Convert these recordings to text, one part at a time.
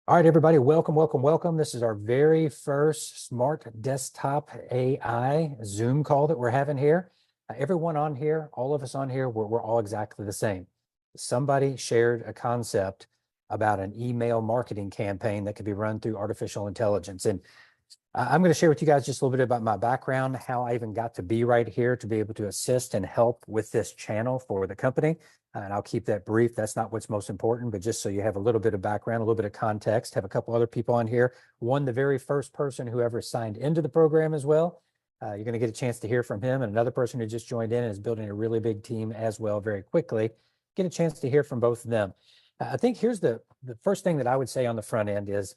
All right, everybody, welcome, welcome, welcome. This is our very first Smart Desktop AI Zoom call that we're having here. Everyone on here, all of us on here, we're all exactly the same. Somebody shared a concept about an email marketing campaign that could be run through artificial intelligence. And I'm going to share with you guys just a little bit about my background, how I even got to be right here to be able to assist and help with this channel for the company. And I'll keep that brief. That's not what's most important, but just so you have a little bit of background, a little bit of context, have a couple other people on here. One, the very first person who ever signed into the program as well. You're going to get a chance to hear from him, and another person who just joined in and is building a really big team as well very quickly. Get a chance to hear from both of them. I think here's the first thing that I would say on the front end is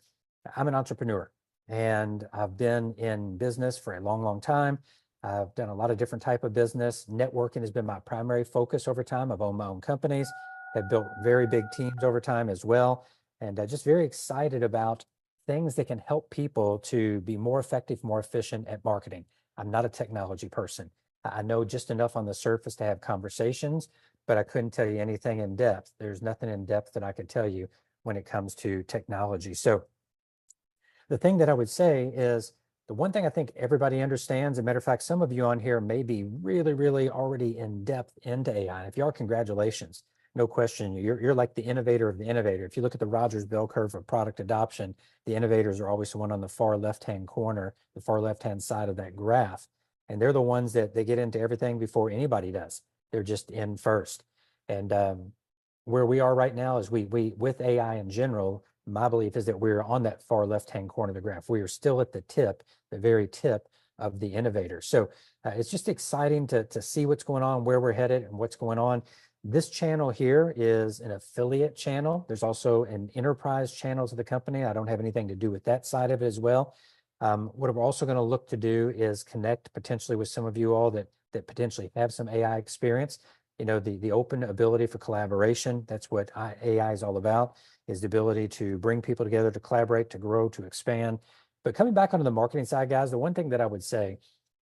I'm an entrepreneur. And I've been in business for a long, long time. I've done a lot of different type of business. Networking has been my primary focus over time. I've owned my own companies, have built very big teams over time as well. And just very excited about things that can help people to be more effective, more efficient at marketing. I'm not a technology person. I know just enough on the surface to have conversations, but I couldn't tell you anything in depth. There's nothing in depth that I could tell you when it comes to technology. So the thing that I would say is the one thing I think everybody understands, as a matter of fact, some of you on here may be really, really already in depth into AI. And if you are, congratulations. No question. You're like the innovator of the innovator. If you look at the Rogers bell curve of product adoption, the innovators are always the one on the far left-hand corner, the far left-hand side of that graph. And they're the ones that they get into everything before anybody does. They're just in first. And where we are right now is we with AI in general, my belief is that we're on that far left-hand corner of the graph. We are still at the tip, the very tip of the innovator. So it's just exciting to see what's going on, where we're headed and what's going on. This channel here is an affiliate channel. There's also an enterprise channel to the company. I don't have anything to do with that side of it as well. What we're also going to look to do is connect potentially with some of you all that potentially have some AI experience. You know, the open ability for collaboration. That's what AI is all about, is the ability to bring people together, to collaborate, to grow, to expand. But coming back onto the marketing side, guys, the one thing that I would say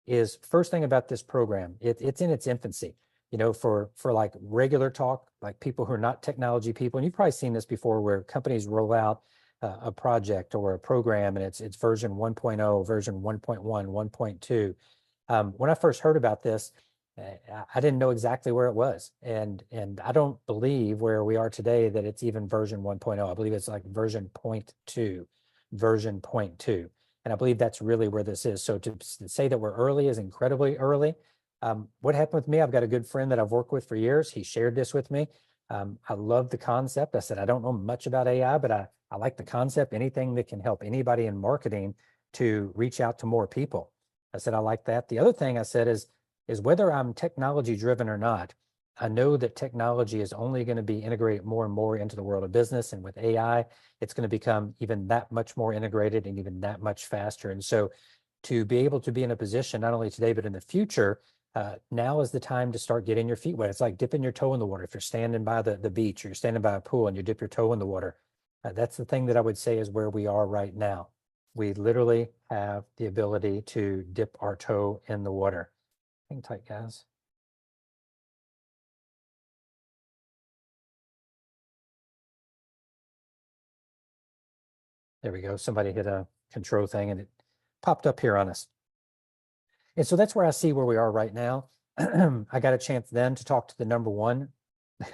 is first thing about this program, it's in its infancy. You know, for like regular talk, like people who are not technology people, and you've probably seen this before where companies roll out a project or a program and it's version 1.0, version 1.1, 1.2. When I first heard about this, I didn't know exactly where it was. And I don't believe where we are today that it's even version 1.0. I believe it's like version 0.2, version 0.2. And I believe that's really where this is. So to say that we're early is incredibly early. What happened with me, I've got a good friend that I've worked with for years. He shared this with me. I love the concept. I said, I don't know much about AI, but I like the concept, anything that can help anybody in marketing to reach out to more people. I said, I like that. The other thing I said is whether I'm technology driven or not, I know that technology is only going to be integrated more and more into the world of business. And with AI, it's going to become even that much more integrated and even that much faster. And so to be able to be in a position, not only today, but in the future, now is the time to start getting your feet wet. It's like dipping your toe in the water. If you're standing by the beach or you're standing by a pool and you dip your toe in the water, that's the thing that I would say is where we are right now. We literally have the ability to dip our toe in the water. Hang tight, guys. There we go. Somebody hit a control thing and it popped up here on us. And so that's where I see where we are right now. I got a chance then to talk to the number one,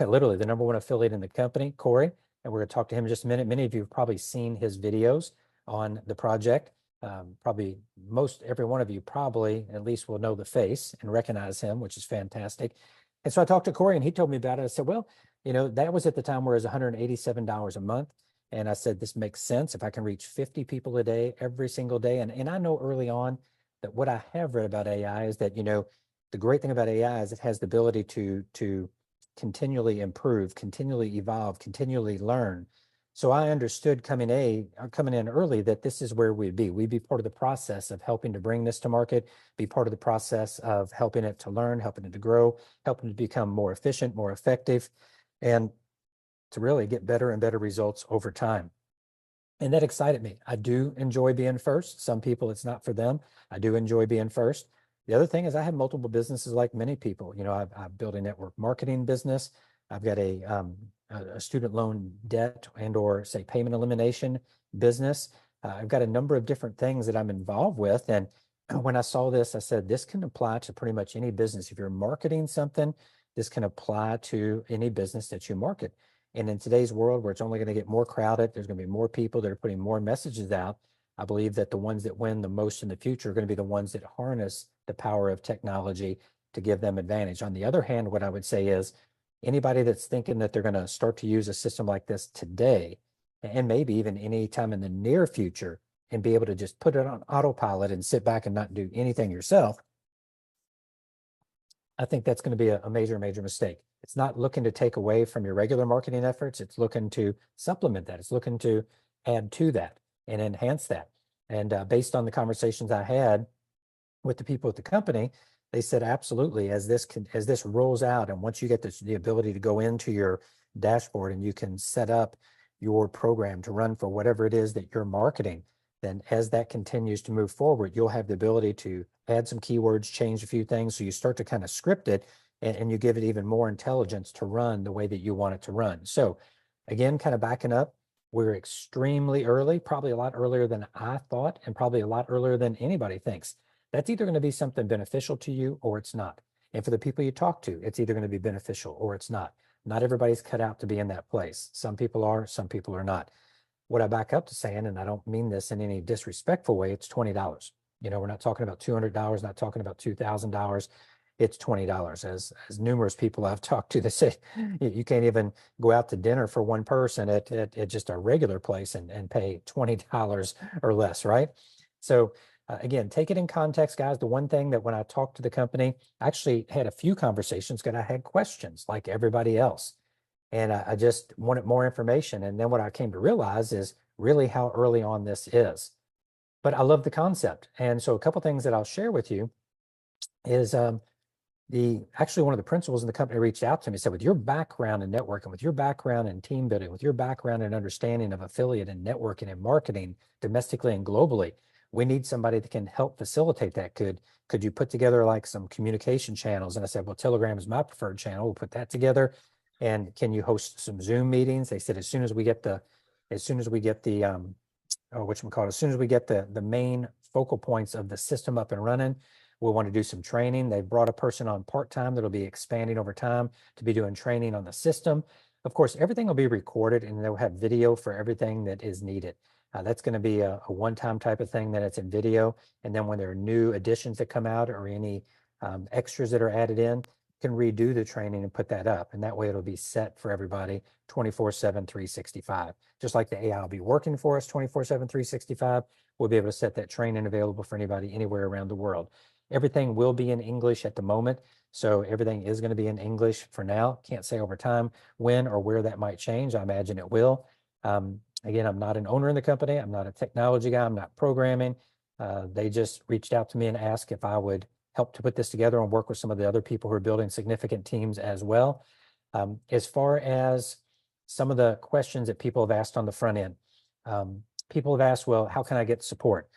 literally the number one affiliate in the company, Corey, and we're going to talk to him in just a minute. Many of you have probably seen his videos on the project. Probably most every one of you probably at least will know the face and recognize him, which is fantastic. And so I talked to Corey and he told me about it. I said, well, you know, that was at the time where it was $187 a month. And I said, this makes sense if I can reach 50 people a day, every single day. And I know early on that what I have read about AI is that, you know, the great thing about AI is it has the ability to continually improve, continually evolve, continually learn. So I understood coming in early that this is where we'd be. We'd be part of the process of helping to bring this to market, be part of the process of helping it to learn, helping it to grow, helping it to become more efficient, more effective, and to really get better and better results over time. And that excited me. I do enjoy being first. Some people, it's not for them. I do enjoy being first. The other thing is I have multiple businesses like many people. You know, I've built a network marketing business. I've got a student loan debt and or say payment elimination business. I've got a number of different things that I'm involved with. And when I saw this, I said, this can apply to pretty much any business. If you're marketing something, this can apply to any business that you market. And in today's world where it's only going to get more crowded, there's going to be more people that are putting more messages out. I believe that the ones that win the most in the future are going to be the ones that harness the power of technology to give them advantage. On the other hand, what I would say is anybody that's thinking that they're going to start to use a system like this today, and maybe even any time in the near future, and be able to just put it on autopilot and sit back and not do anything yourself, I think that's going to be a major, major mistake. It's not looking to take away from your regular marketing efforts. It's looking to supplement that. It's looking to add to that and enhance that. And based on the conversations I had with the people at the company, they said, absolutely, as this rolls out, and once you get the ability to go into your dashboard and you can set up your program to run for whatever it is that you're marketing, then as that continues to move forward, you'll have the ability to add some keywords, change a few things. So you start to kind of script it and you give it even more intelligence to run the way that you want it to run. So again, kind of backing up, we're extremely early, probably a lot earlier than I thought, and probably a lot earlier than anybody thinks. That's either going to be something beneficial to you or it's not. And for the people you talk to, it's either going to be beneficial or it's not. Not everybody's cut out to be in that place. Some people are, some people are not. What I back up to saying, and I don't mean this in any disrespectful way, it's $20. We're not talking about $200, not talking about $2,000. It's $20. As numerous people I've talked to, they say you can't even go out to dinner for one person at just a regular place and pay $20 or less, right? So again, take it in context, guys. The one thing that when I talked to the company, I actually had a few conversations because I had questions like everybody else. And I just wanted more information. And then what I came to realize is really how early on this is. But I love the concept. And so a couple things that I'll share with you is actually one of the principals in the company reached out to me and said, with your background in networking, with your background in team building, with your background in understanding of affiliate and networking and marketing domestically and globally, we need somebody that can help facilitate that. Could you put together like some communication channels? And I said, well, Telegram is my preferred channel. We'll put that together. And can you host some Zoom meetings? They said, as soon as we get the main focal points of the system up and running, we'll want to do some training. They brought a person on part-time that'll be expanding over time to be doing training on the system. Of course, everything will be recorded and they'll have video for everything that is needed. That's going to be a one-time type of thing that it's in video. And then when there are new additions that come out or any extras that are added in, can redo the training and put that up. And that way it'll be set for everybody 24/7, 365. Just like the AI will be working for us 24/7, 365, we'll be able to set that training available for anybody anywhere around the world. Everything will be in English at the moment. So everything is going to be in English for now. Can't say over time when or where that might change. I imagine it will. Again, I'm not an owner in the company. I'm not a technology guy. I'm not programming. They just reached out to me and asked if I would help to put this together and work with some of the other people who are building significant teams as well. As far as some of the questions that people have asked on the front end, people have asked, well, how can I get support?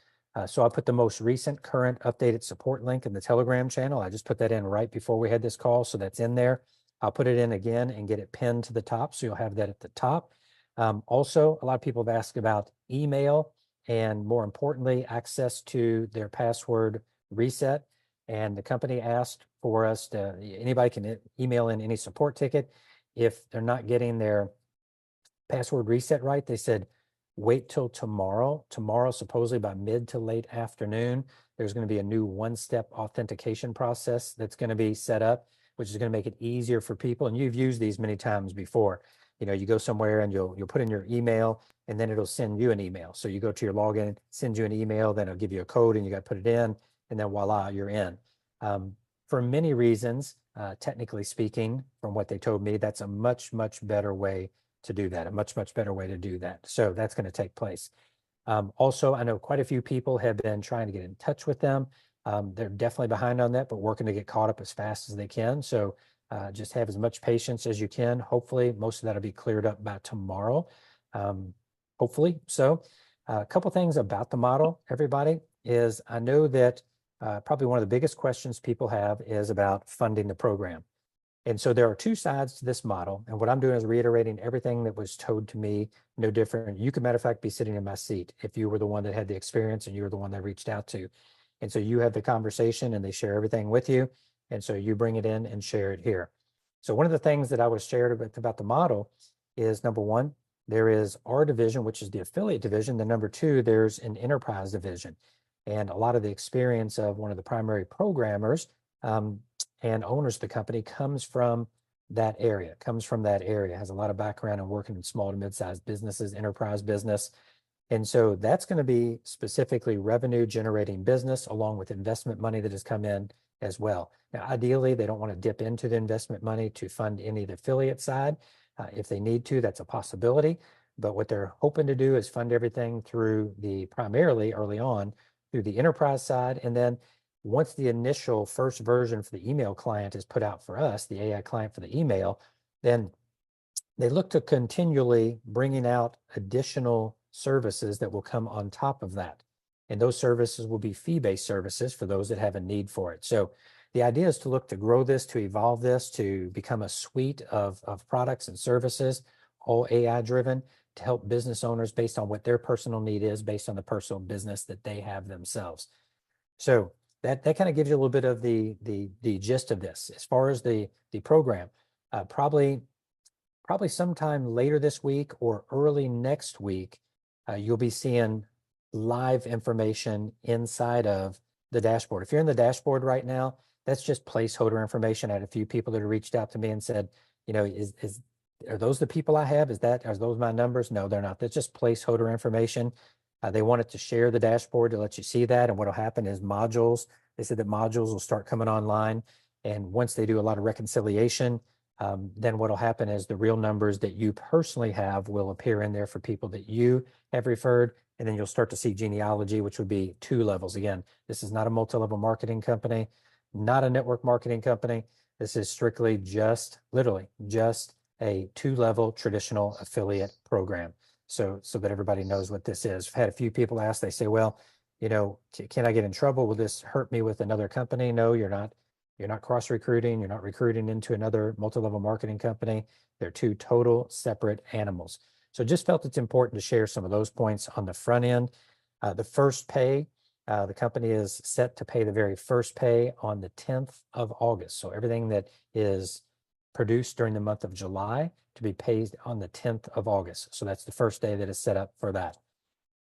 So I put the most recent current updated support link in the Telegram channel. I just put that in right before we had this call. So that's in there. I'll put it in again and get it pinned to the top. So you'll have that at the top. Also, a lot of people have asked about email and more importantly, access to their password reset. And the company asked for us to, anybody can email in any support ticket. If they're not getting their password reset right, they said, wait till tomorrow. Tomorrow, supposedly by mid to late afternoon, there's going to be a new one-step authentication process that's going to be set up, which is going to make it easier for people. And you've used these many times before. You go somewhere and you'll put in your email and then it'll send you an email. So you go to your login, send you an email, then it'll give you a code and you got to put it in. And then voila, you're in. For many reasons, technically speaking, from what they told me, that's a much, much better way to do that, a much, much better way to do that. So that's going to take place. Also, I know quite a few people have been trying to get in touch with them. They're definitely behind on that, but working to get caught up as fast as they can. So just have as much patience as you can. Hopefully, most of that will be cleared up by tomorrow. Hopefully. So a couple things about the model, everybody, is I know that probably one of the biggest questions people have is about funding the program. And so there are two sides to this model. And what I'm doing is reiterating everything that was told to me, no different. You could, matter of fact, be sitting in my seat if you were the one that had the experience and you were the one that reached out to. And so you have the conversation and they share everything with you. And so you bring it in and share it here. So one of the things that I was shared about the model is, number one, there is our division, which is the affiliate division. Then number two, there's an enterprise division. And a lot of the experience of one of the primary programmers and owners of the company comes from that area, has a lot of background in working in small to mid-sized businesses, enterprise business. And so that's going to be specifically revenue generating business along with investment money that has come in as well. Now, ideally, they don't want to dip into the investment money to fund any of the affiliate side. If they need to, that's a possibility. But what they're hoping to do is fund everything through primarily early on through the enterprise side. And then once the initial first version for the email client is put out for us, the AI client for the email, then they look to continually bringing out additional services that will come on top of that. And those services will be fee-based services for those that have a need for it. So the idea is to look to grow this, to evolve this, to become a suite of products and services, all AI driven, to help business owners based on what their personal need is, based on the personal business that they have themselves. So that kind of gives you a little bit of the gist of this. As far as the program, probably sometime later this week or early next week, you'll be seeing live information inside of the dashboard. If you're in the dashboard right now, that's just placeholder information. I had a few people that have reached out to me and said, are those the people I have? Are those my numbers? No, they're not. That's just placeholder information. They wanted to share the dashboard to let you see that. And what will happen is they said that modules will start coming online. And once they do a lot of reconciliation, then what will happen is the real numbers that you personally have will appear in there for people that you have referred. And then you'll start to see genealogy, which would be 2 levels. Again, this is not a multi-level marketing company, not a network marketing company. This is strictly literally just a 2-level traditional affiliate program. So that everybody knows what this is. I've had a few people ask, they say, well, can I get in trouble? Will this hurt me with another company? No, you're not. You're not cross-recruiting. You're not recruiting into another multi-level marketing company. They're 2 total separate animals. So just felt it's important to share some of those points on the front end. The first pay, the company is set to pay the very first pay on the 10th of August. So everything that is produced during the month of July to be paid on the 10th of August. So that's the first day that is set up for that.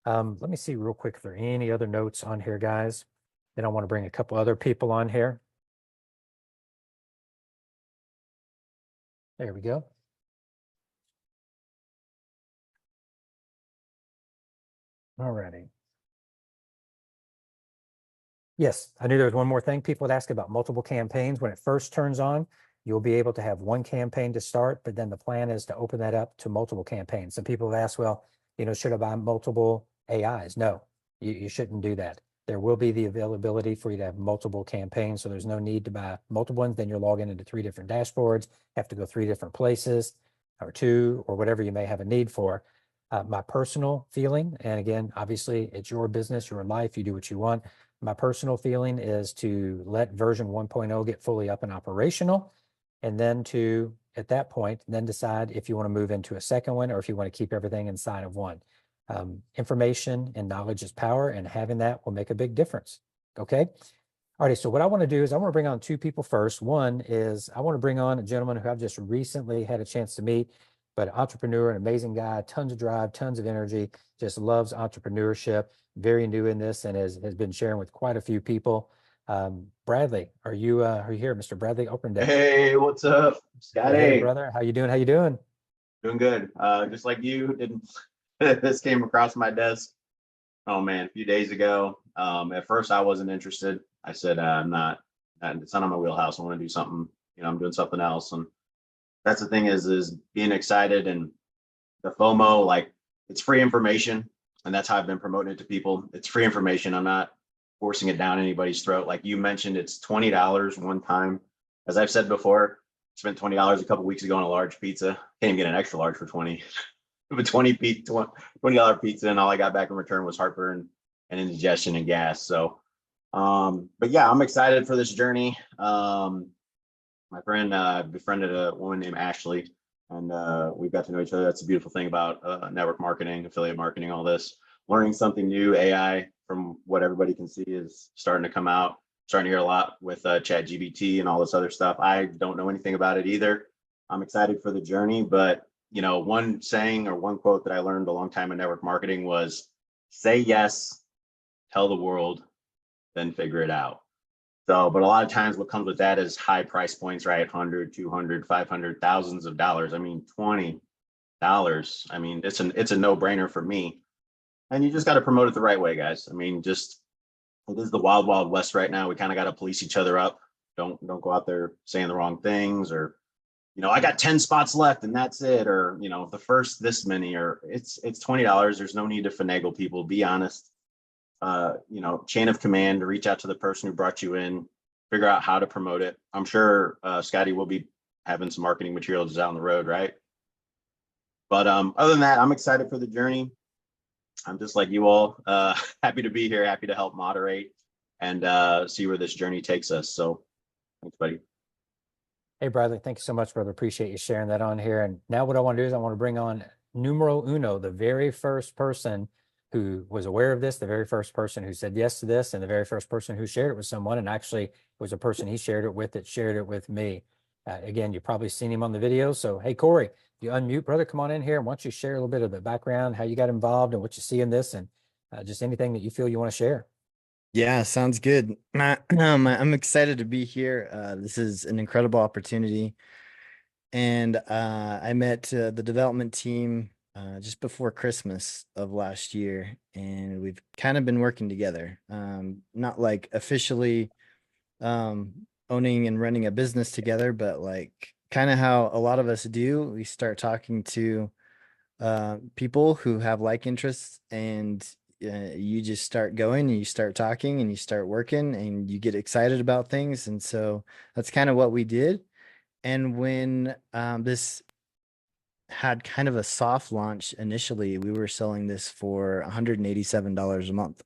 Let me see real quick if there are any other notes on here, guys. Then I want to bring a couple other people on here. There we go. All righty. Yes, I knew there was one more thing. People would ask about multiple campaigns. When it first turns on, you'll be able to have one campaign to start, but then the plan is to open that up to multiple campaigns. Some people have asked, well, should I buy multiple AIs? No, you shouldn't do that. There will be the availability for you to have multiple campaigns. So there's no need to buy multiple ones. Then you're logging into 3 different dashboards, have to go 3 different places or 2 or whatever you may have a need for. My personal feeling, and again, obviously it's your business, your life, you do what you want. My personal feeling is to let version 1.0 get fully up and operational. And then at that point, then decide if you want to move into a second one or if you want to keep everything inside of one. Information and knowledge is power, and having that will make a big difference. Okay. All right. So what I want to do is I want to bring on 2 people first. One is I want to bring on a gentleman who I've just recently had a chance to meet, but an entrepreneur, an amazing guy, tons of drive, tons of energy, just loves entrepreneurship, very new in this, and has been sharing with quite a few people. Bradley, are you here, Mr. Bradley Opendale? Hey, what's up, Scotty? Hey, brother, how you doing? How you doing? Doing good. Just like you, didn't this came across my desk? Oh man, a few days ago. At first, I wasn't interested. I said, I'm not. It's not on my wheelhouse. I want to do something. I'm doing something else. And that's the thing is being excited and the FOMO. Like it's free information, and that's how I've been promoting it to people. It's free information. I'm not forcing it down anybody's throat. Like you mentioned, it's $20 one time. As I've said before, I spent $20 a couple weeks ago on a large pizza. Can't even get an extra large for 20. But $20 pizza, and all I got back in return was heartburn and indigestion and gas. So, but yeah, I'm excited for this journey. My friend befriended a woman named Ashley, and we got to know each other. That's a beautiful thing about network marketing, affiliate marketing, all this. Learning something new, AI, from what everybody can see, is starting to come out. Starting to hear a lot with Chat GBT and all this other stuff. I don't know anything about it either. I'm excited for the journey, but one saying or one quote that I learned a long time in network marketing was, "Say yes, tell the world, then figure it out." So, but a lot of times what comes with that is high price points, right? 100, 200, 500, thousands of dollars. I mean, $20. I mean, it's a no-brainer for me. And you just got to promote it the right way, guys. I mean, just it is the wild, wild west right now. We kind of got to police each other up. Don't go out there saying the wrong things, or I got 10 spots left and that's it, or the first this many, or it's $20. There's no need to finagle people. Be honest. Chain of command, reach out to the person who brought you in, figure out how to promote it. I'm sure Scotty will be having some marketing materials down the road, right? But other than that, I'm excited for the journey. I'm just like you all, happy to be here, happy to help moderate and see where this journey takes us. So thanks, buddy. Hey, Bradley, thank you so much, brother. Appreciate you sharing that on here. And now what I want to do is I want to bring on numero uno, the very first person who was aware of this, the very first person who said yes to this, and the very first person who shared it with someone. And actually, it was a person he shared it with that shared it with me. Again, you've probably seen him on the video. So, hey, Corey, you unmute, brother, come on in here. And why don't you share a little bit of the background, how you got involved and what you see in this, and just anything that you feel you want to share. Yeah, sounds good. I'm excited to be here. This is an incredible opportunity. And I met the development team just before Christmas of last year, and we've kind of been working together. Not like officially owning and running a business together, but like kind of how a lot of us do. We start talking to people who have like interests, and you just start going and you start talking and you start working and you get excited about things. And so that's kind of what we did. And when this had kind of a soft launch initially, we were selling this for $187 a month.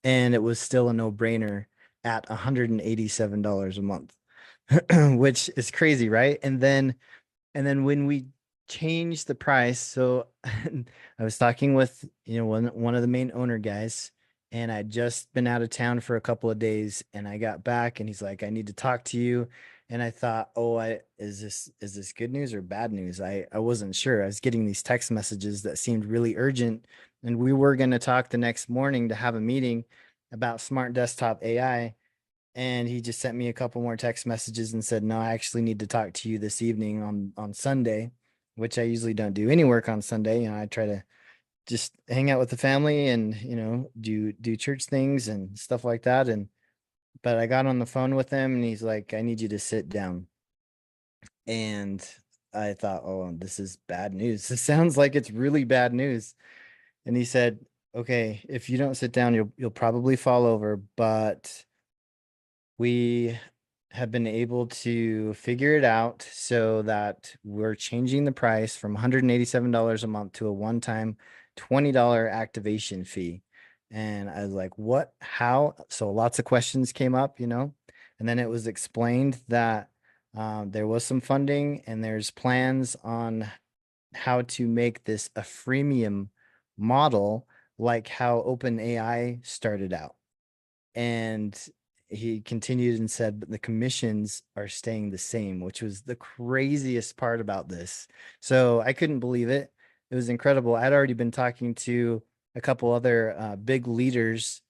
And it was still a no-brainer at $187 a month, which is crazy, right? And then when we changed the price, so I was talking with one of the main owner guys, and I'd just been out of town for a couple of days, and I got back and he's like, "I need to talk to you." And I thought, oh, is this good news or bad news? I wasn't sure. I was getting these text messages that seemed really urgent, and we were going to talk the next morning to have a meeting about Smart Desktop AI. And he just sent me a couple more text messages and said, "No, I actually need to talk to you this evening on Sunday," which I usually don't do any work on Sunday. I try to just hang out with the family and, do church things and stuff like that. But I got on the phone with him and he's like, "I need you to sit down." And I thought, oh, this is bad news. This sounds like it's really bad news. And he said, "Okay, if you don't sit down, you'll probably fall over, but we have been able to figure it out so that we're changing the price from $187 a month to a one-time $20 activation fee." And I was like, "What? How?" So lots of questions came up, and then it was explained that there was some funding and there's plans on how to make this a freemium model, like how OpenAI started out. And he continued and said, "But the commissions are staying the same," which was the craziest part about this. So I couldn't believe it. It was incredible. I'd already been talking to a couple other big leaders,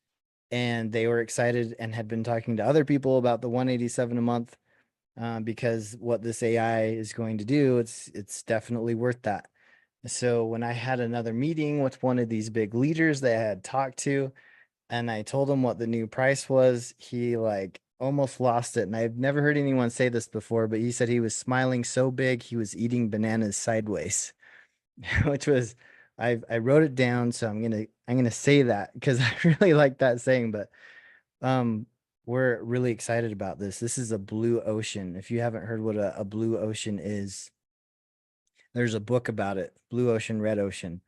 and they were excited and had been talking to other people about the 187 a month because what this AI is going to do, it's definitely worth that. So when I had another meeting with one of these big leaders that I had talked to, and I told him what the new price was, he like almost lost it. And I've never heard anyone say this before, but he said he was smiling so big he was eating bananas sideways, which was, I wrote it down, so I'm gonna say that because I really like that saying. But we're really excited about this. This is a blue ocean. If you haven't heard what a blue ocean is, there's a book about it, Blue Ocean, Red Ocean.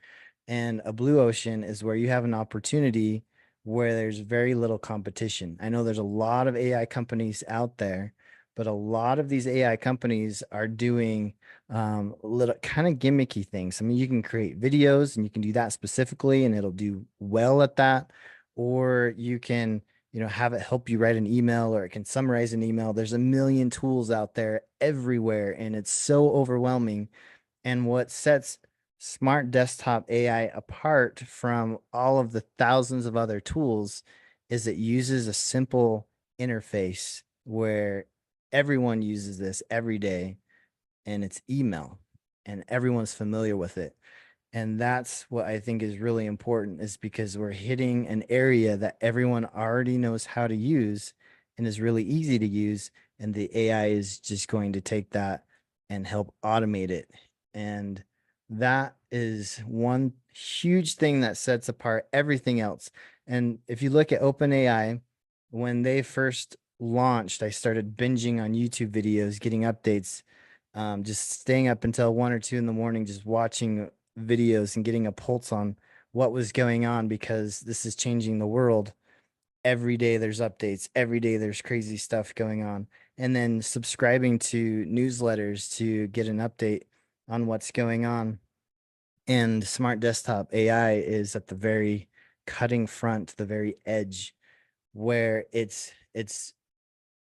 And a blue ocean is where you have an opportunity where there's very little competition. I know there's a lot of AI companies out there, but a lot of these AI companies are doing little kind of gimmicky things. I mean, you can create videos and you can do that specifically and it'll do well at that. Or you can, have it help you write an email, or it can summarize an email. There's a million tools out there everywhere, and it's so overwhelming. And what sets Smart Desktop AI apart from all of the thousands of other tools is it uses a simple interface where everyone uses this every day, and it's email, and everyone's familiar with it. And that's what I think is really important, is because we're hitting an area that everyone already knows how to use and is really easy to use. And the AI is just going to take that and help automate it. And that is one huge thing that sets apart everything else. And if you look at OpenAI, when they first launched, I started binging on YouTube videos, getting updates, just staying up until 1 or 2 in the morning, just watching videos and getting a pulse on what was going on, because this is changing the world. Every day there's updates, every day there's crazy stuff going on. And then subscribing to newsletters to get an update on what's going on. And Smart Desktop AI is at the very cutting front, the very edge, where it's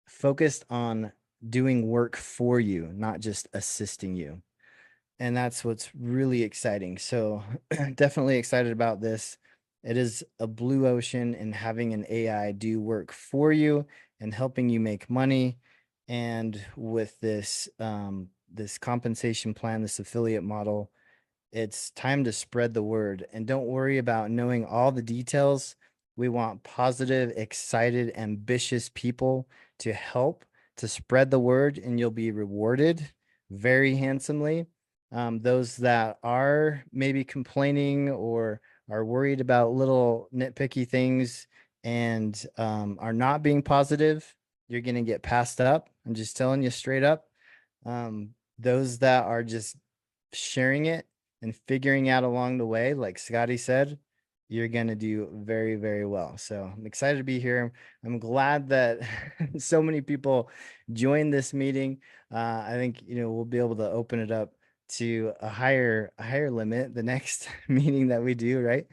focused on doing work for you, not just assisting you. And that's what's really exciting. So definitely excited about this. It is a blue ocean, and having an AI do work for you and helping you make money. And with this this compensation plan, this affiliate model, it's time to spread the word, and don't worry about knowing all the details. We want positive, excited, ambitious people to help to spread the word, and you'll be rewarded very handsomely. Those that are maybe complaining or are worried about little nitpicky things and are not being positive, you're going to get passed up. I'm just telling you straight up. Those that are just sharing it and figuring out along the way, like Scotty said, you're going to do very, very well. So I'm excited to be here. I'm glad that so many people joined this meeting. I think, we'll be able to open it up to a higher limit the next meeting that we do, right?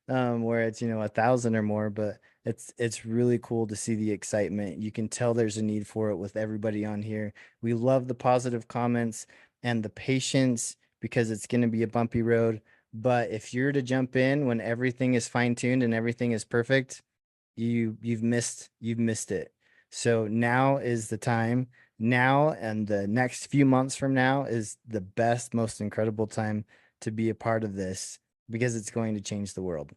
Where it's 1,000 or more. But it's really cool to see the excitement. You can tell there's a need for it with everybody on here. We love the positive comments and the patience, because it's going to be a bumpy road. But if you're to jump in when everything is fine-tuned and everything is perfect, you've missed it. So now is the time. Now and the next few months from now is the best, most incredible time to be a part of this, because it's going to change the world.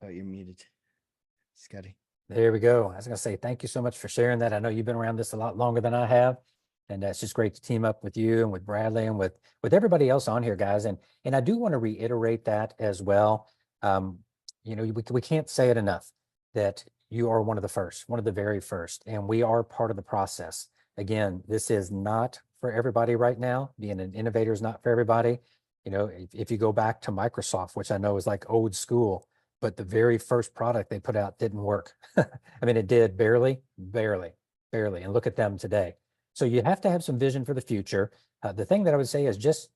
Oh, you're muted, Scotty. There we go. I was going to say, thank you so much for sharing that. I know you've been around this a lot longer than I have. And it's just great to team up with you and with Bradley and with everybody else on here, guys. And I do want to reiterate that as well. We can't say it enough that you are one of the first, one of the very first, and we are part of the process. Again, this is not for everybody right now. Being an innovator is not for everybody. If you go back to Microsoft, which I know is like old school, but the very first product they put out didn't work. I mean, it did barely. And look at them today. So you have to have some vision for the future. The thing that I would say is just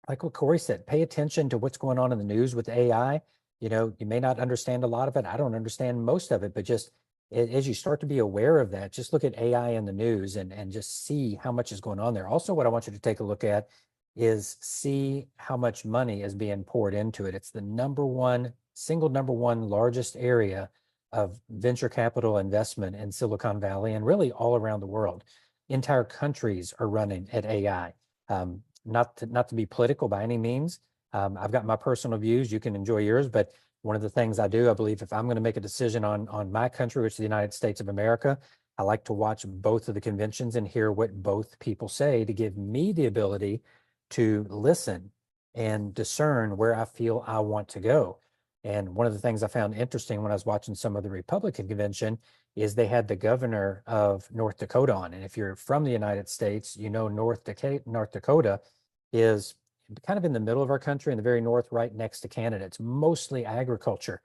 like what Corey said, pay attention to what's going on in the news with AI. You may not understand a lot of it. I don't understand most of it, but just as you start to be aware of that, just look at AI in the news and just see how much is going on there. Also, what I want you to take a look at is see how much money is being poured into it. It's the number one largest area of venture capital investment in Silicon Valley and really all around the world. Entire countries are running at AI. Not to be political by any means. I've got my personal views. You can enjoy yours, but one of the things I do, I believe, if I'm going to make a decision on my country, which is the United States of America, I like to watch both of the conventions and hear what both people say to give me the ability to listen and discern where I feel I want to go. And one of the things I found interesting when I was watching some of the Republican convention is they had the governor of North Dakota on. And if you're from the United States, North Dakota is kind of in the middle of our country, in the very north, right next to Canada. It's mostly agriculture.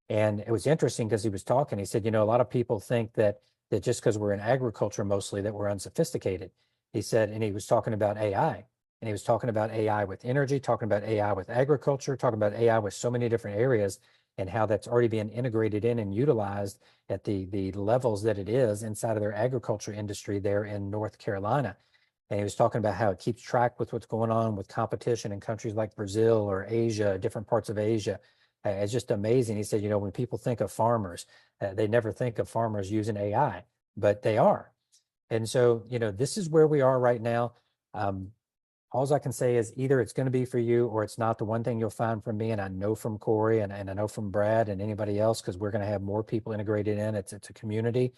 And it was interesting because he was talking, he said, you know, a lot of people think that just because we're in agriculture mostly that we're unsophisticated. He said, and he was talking about AI, and he was talking about AI with energy, talking about AI with agriculture, talking about AI with so many different areas, and how that's already being integrated in and utilized at the levels that it is inside of their agriculture industry there in North Carolina. And he was talking about how it keeps track with what's going on with competition in countries like Brazil or Asia, different parts of Asia. It's just amazing. He said, you know, when people think of farmers, they never think of farmers using AI, but they are. And so, you know, this is where we are right now. All I can say is either it's going to be for you or it's not. The one thing you'll find from me, and I know from Corey and I know from Brad and anybody else, because we're going to have more people integrated in, it's a community,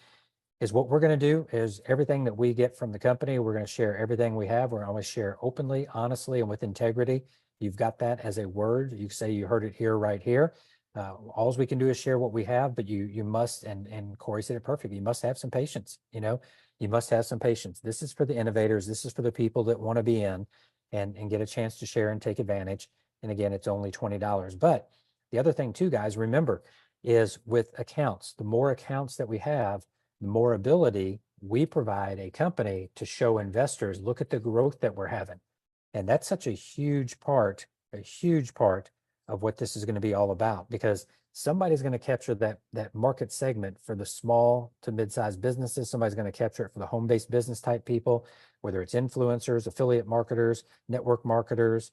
is what we're going to do is everything that we get from the company, we're going to share everything we have. We're going to always share openly, honestly, and with integrity. You've got that as a word. You say you heard it here, right here. All we can do is share what we have, but you must, and Corey said it perfectly, you must have some patience, you know, you must have some patience. This is for the innovators. This is for the people that want to be in and get a chance to share and take advantage. And again, it's only $20. But the other thing too, guys, remember, is with accounts, the more accounts that we have, the more ability we provide a company to show investors, look at the growth that we're having. And that's such a huge part of what this is going to be all about, because somebody's going to capture that market segment for the small to mid-sized businesses. Somebody's going to capture it for the home-based business type people, whether it's influencers, affiliate marketers, network marketers,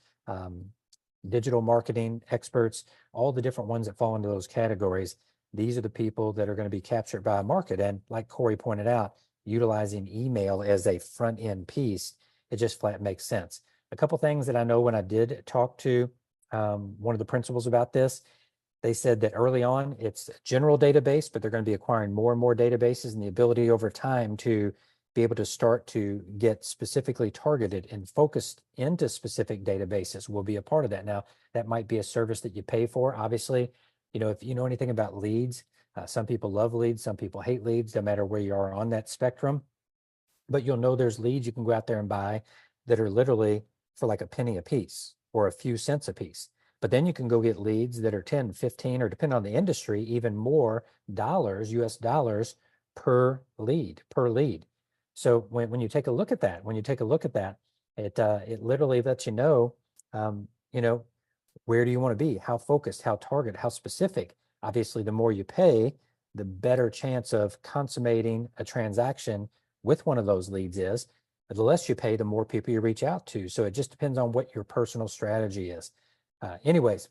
digital marketing experts, all the different ones that fall into those categories. These are the people that are going to be captured by a market. And like Corey pointed out, utilizing email as a front end piece, it just flat makes sense. A couple things that I know when I did talk to one of the principals about this, they said that early on it's a general database, but they're going to be acquiring more and more databases, and the ability over time to be able to start to get specifically targeted and focused into specific databases will be a part of that. Now, that might be a service that you pay for. Obviously, you know, if you know anything about leads, some people love leads, some people hate leads, no matter where you are on that spectrum. But you'll know there's leads you can go out there and buy that are literally for like a penny a piece or a few cents a piece. But then you can go get leads that are 10, 15, or depending on the industry, even more dollars, US dollars per lead. So when you take a look at that, it literally lets you know, you know, where do you want to be? How focused, how targeted, how specific? Obviously, the more you pay, the better chance of consummating a transaction with one of those leads is. The less you pay, the more people you reach out to. So it just depends on what your personal strategy is. Anyways,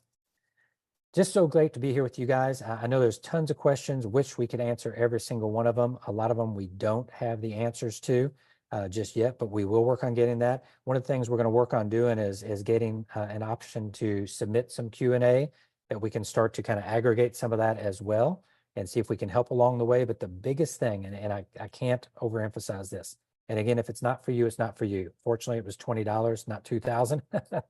just so great to be here with you guys. I know there's tons of questions, which we could answer every single one of them. A lot of them we don't have the answers to just yet, but we will work on getting that. One of the things we're going to work on doing is getting an option to submit some Q&A that we can start to kind of aggregate some of that as well and see if we can help along the way. But the biggest thing, and I can't overemphasize this, and again, if it's not for you, it's not for you. Fortunately, it was $20, not $2,000.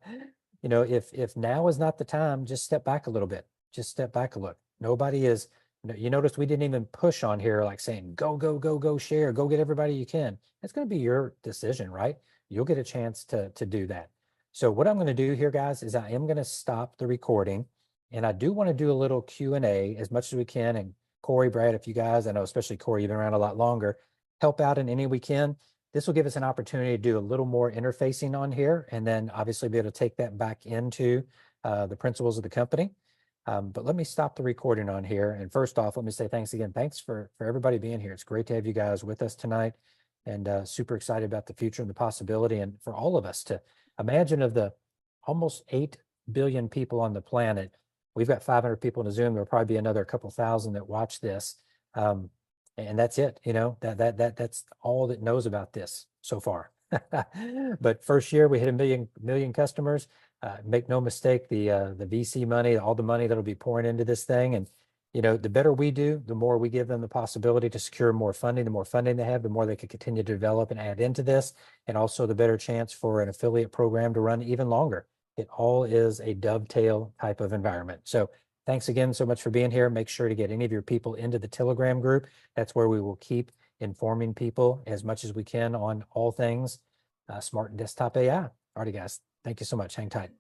You know, if now is not the time, just step back a little bit. Just step back a look. Nobody is, you notice we didn't even push on here like saying, go, share, go get everybody you can. It's going to be your decision, right? You'll get a chance to do that. So what I'm going to do here, guys, is I am going to stop the recording, and I do want to do a little Q&A as much as we can. And Corey, Brad, if you guys, I know especially Corey, you've been around a lot longer, help out in any we can. This will give us an opportunity to do a little more interfacing on here, and then obviously be able to take that back into the principles of the company. But let me stop the recording on here. And first off, let me say thanks again. Thanks for everybody being here. It's great to have you guys with us tonight, and super excited about the future and the possibility. And for all of us to imagine, of the almost 8 billion people on the planet, we've got 500 people in the Zoom. There'll probably be another couple thousand that watch this. And that's it, you know, that's all that knows about this so far. But first year we hit a million customers. Make no mistake, the VC money, all the money that'll be pouring into this thing, and you know, the better we do, the more we give them the possibility to secure more funding. The more funding they have, the more they can continue to develop and add into this, and also the better chance for an affiliate program to run even longer. It all is a dovetail type of environment. So thanks again so much for being here. Make sure to get any of your people into the Telegram group. That's where we will keep informing people as much as we can on all things Smart Desktop AI. Alrighty, guys. Thank you so much. Hang tight.